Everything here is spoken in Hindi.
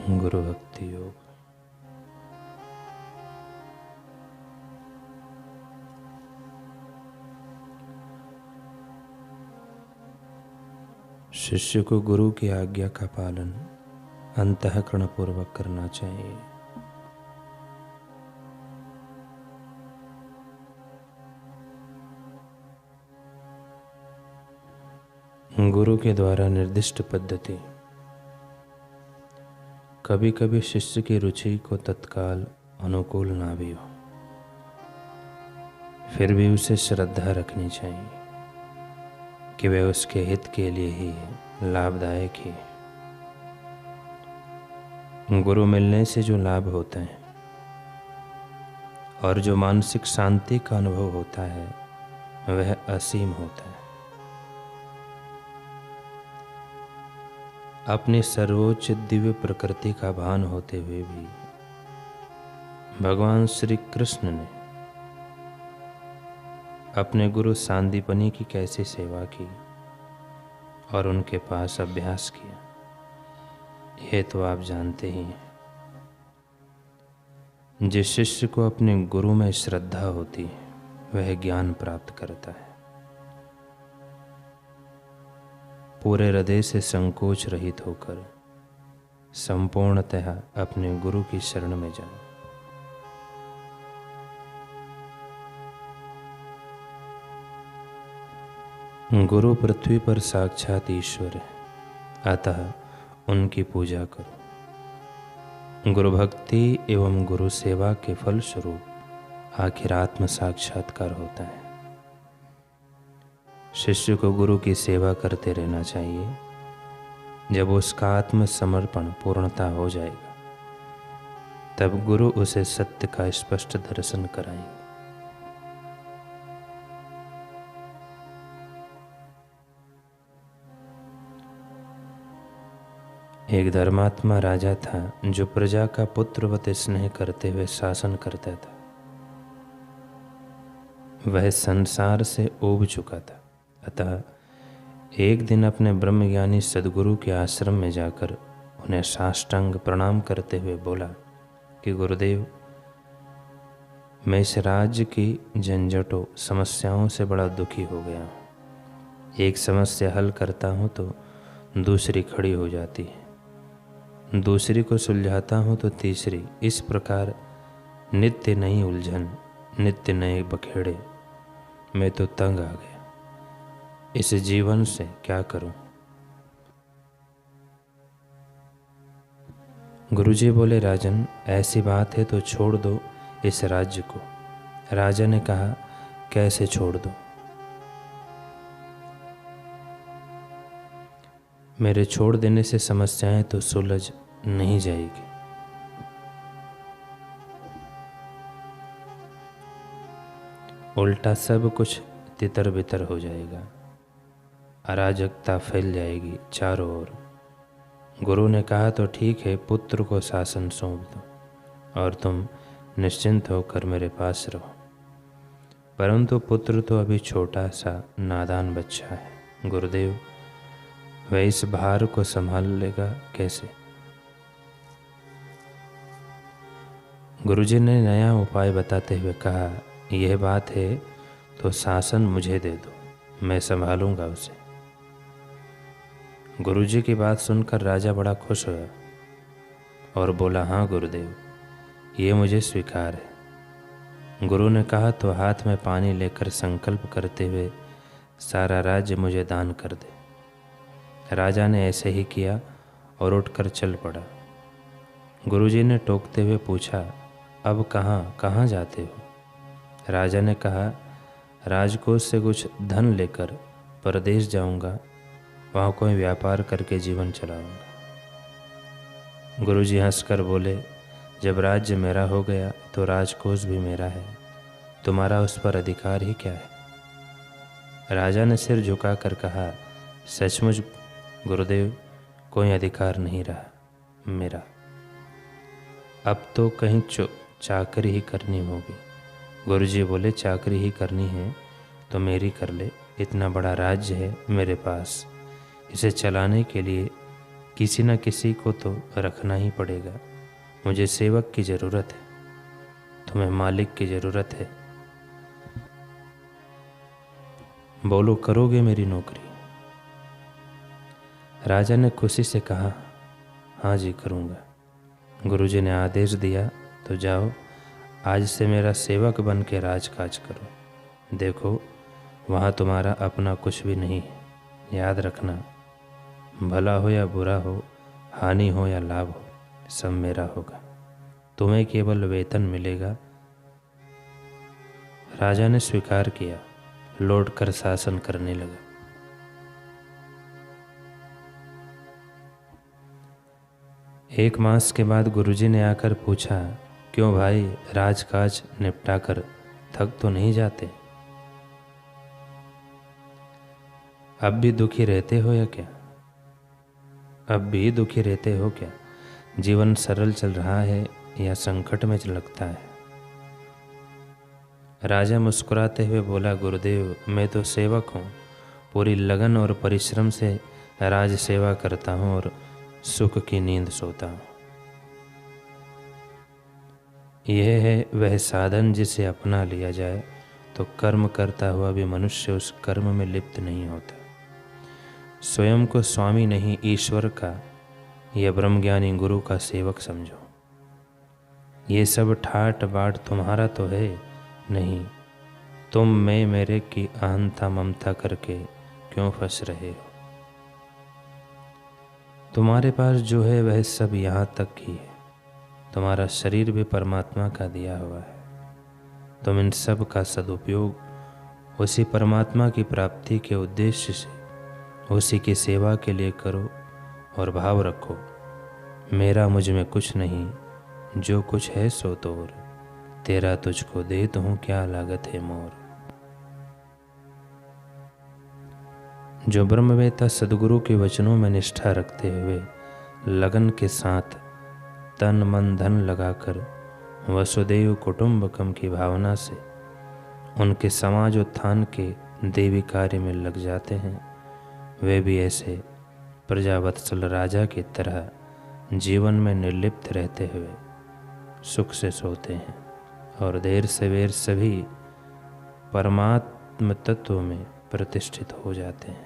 गुरु भक्ति योग। शिष्य को गुरु की आज्ञा का पालन अंतःकरण पूर्वक करना चाहिए। गुरु के द्वारा निर्दिष्ट पद्धति कभी कभी शिष्य की रुचि को तत्काल अनुकूल ना भी हो, फिर भी उसे श्रद्धा रखनी चाहिए कि वह उसके हित के लिए ही लाभदायक ही। गुरु मिलने से जो लाभ होता है और जो मानसिक शांति का अनुभव होता है वह असीम होता है। अपनी सर्वोच्च दिव्य प्रकृति का भान होते हुए भी भगवान श्री कृष्ण ने अपने गुरु सांदीपनी की कैसे सेवा की और उनके पास अभ्यास किया, यह तो आप जानते ही हैं। जिस शिष्य को अपने गुरु में श्रद्धा होती है वह ज्ञान प्राप्त करता है। पूरे हृदय से संकोच रहित होकर संपूर्णतः अपने गुरु की शरण में जाए। गुरु पृथ्वी पर साक्षात ईश्वर है, अतः उनकी पूजा करो। गुरु भक्ति एवं गुरु सेवा के फलस्वरूप आखिर आत्म साक्षात्कार होता है। शिष्य को गुरु की सेवा करते रहना चाहिए। जब उसका आत्मसमर्पण पूर्णता हो जाएगा तब गुरु उसे सत्य का स्पष्ट दर्शन कराएंगे। एक धर्मात्मा राजा था जो प्रजा का पुत्रवत स्नेह करते हुए शासन करता था। वह संसार से ऊब चुका था, अतः एक दिन अपने ब्रह्मज्ञानी सद्गुरु के आश्रम में जाकर उन्हें साष्टांग प्रणाम करते हुए बोला कि गुरुदेव, मैं इस राज्य की झंझटों समस्याओं से बड़ा दुखी हो गया हूँ। एक समस्या हल करता हूँ तो दूसरी खड़ी हो जाती है, दूसरी को सुलझाता हूँ तो तीसरी। इस प्रकार नित्य नई उलझन, नित्य नए बखेड़े। मैं तो तंग आ गया। इस जीवन से क्या करूं? गुरुजी बोले, राजन, ऐसी बात है तो छोड़ दो इस राज्य को। राजा ने कहा, कैसे छोड़ दो? मेरे छोड़ देने से समस्याएं तो सुलझ नहीं जाएगी। उल्टा सब कुछ तितर बितर हो जाएगा, अराजकता फैल जाएगी चारों ओर। गुरु ने कहा, तो ठीक है, पुत्र को शासन सौंप दो और तुम निश्चिंत होकर मेरे पास रहो। परंतु पुत्र तो अभी छोटा सा नादान बच्चा है। गुरुदेव, वह इस भार को संभाल लेगा कैसे? गुरुजी ने नया उपाय बताते हुए कहा, यह बात है तो शासन मुझे दे दो, मैं संभालूंगा उसे। गुरुजी की बात सुनकर राजा बड़ा खुश हुआ और बोला, हाँ गुरुदेव, ये मुझे स्वीकार है। गुरु ने कहा, तो हाथ में पानी लेकर संकल्प करते हुए सारा राज्य मुझे दान कर दे। राजा ने ऐसे ही किया और उठकर चल पड़ा। गुरुजी ने टोकते हुए पूछा, अब कहाँ जाते हो? राजा ने कहा, राजकोष से कुछ धन लेकर परदेश जाऊंगा, वहाँ कोई व्यापार करके जीवन चलाऊंगा। गुरुजी हंसकर बोले, जब राज्य मेरा हो गया तो राजकोष भी मेरा है, तुम्हारा उस पर अधिकार ही क्या है? राजा ने सिर झुकाकर कहा, सचमुच गुरुदेव, कोई अधिकार नहीं रहा मेरा। अब तो कहीं चाकरी ही करनी होगी। गुरुजी बोले, चाकरी ही करनी है तो मेरी कर ले। इतना बड़ा राज्य है मेरे पास, इसे चलाने के लिए किसी न किसी को तो रखना ही पड़ेगा। मुझे सेवक की ज़रूरत है, तुम्हें मालिक की ज़रूरत है। बोलो, करोगे मेरी नौकरी? राजा ने खुशी से कहा, हाँ जी करूँगा। गुरुजी ने आदेश दिया, तो जाओ, आज से मेरा सेवक बन के राजकाज करो। देखो, वहाँ तुम्हारा अपना कुछ भी नहीं है। याद रखना, भला हो या बुरा हो, हानि हो या लाभ हो, सब मेरा होगा। तुम्हें केवल वेतन मिलेगा। राजा ने स्वीकार किया, लौट कर शासन करने लगा। एक मास के बाद गुरुजी ने आकर पूछा, क्यों भाई, राजकाज निपटा कर थक तो नहीं जाते? अब भी दुखी रहते हो या क्या? अब भी दुखी रहते हो क्या? जीवन सरल चल रहा है या संकट में लगता है? राजा मुस्कुराते हुए बोला, गुरुदेव, मैं तो सेवक हूँ। पूरी लगन और परिश्रम से राज सेवा करता हूँ और सुख की नींद सोता हूँ। यह है वह साधन जिसे अपना लिया जाए तो कर्म करता हुआ भी मनुष्य उस कर्म में लिप्त नहीं होता। स्वयं को स्वामी नहीं, ईश्वर का या ब्रह्मज्ञानी गुरु का सेवक समझो। ये सब ठाट बाट तुम्हारा तो है नहीं। तुम मैं मेरे की अहंता ममता करके क्यों फंस रहे हो? तुम्हारे पास जो है वह सब यहाँ तक ही है। तुम्हारा शरीर भी परमात्मा का दिया हुआ है। तुम इन सब का सदुपयोग उसी परमात्मा की प्राप्ति के उद्देश्य से, उसी की सेवा के लिए करो और भाव रखो, मेरा मुझ में कुछ नहीं, जो कुछ है सो तोर, तेरा तुझको देत हूँ, क्या लागत है मोर। जो ब्रह्मवेत्ता सद्गुरु के वचनों में निष्ठा रखते हुए लगन के साथ तन मन धन लगाकर वसुदेव कुटुंबकम की भावना से उनके समाज उत्थान के देवी कार्य में लग जाते हैं, वे भी ऐसे प्रजावत्सल राजा की तरह जीवन में निर्लिप्त रहते हुए सुख से सोते हैं और देर सवेर सभी परमात्म तत्व में प्रतिष्ठित हो जाते हैं।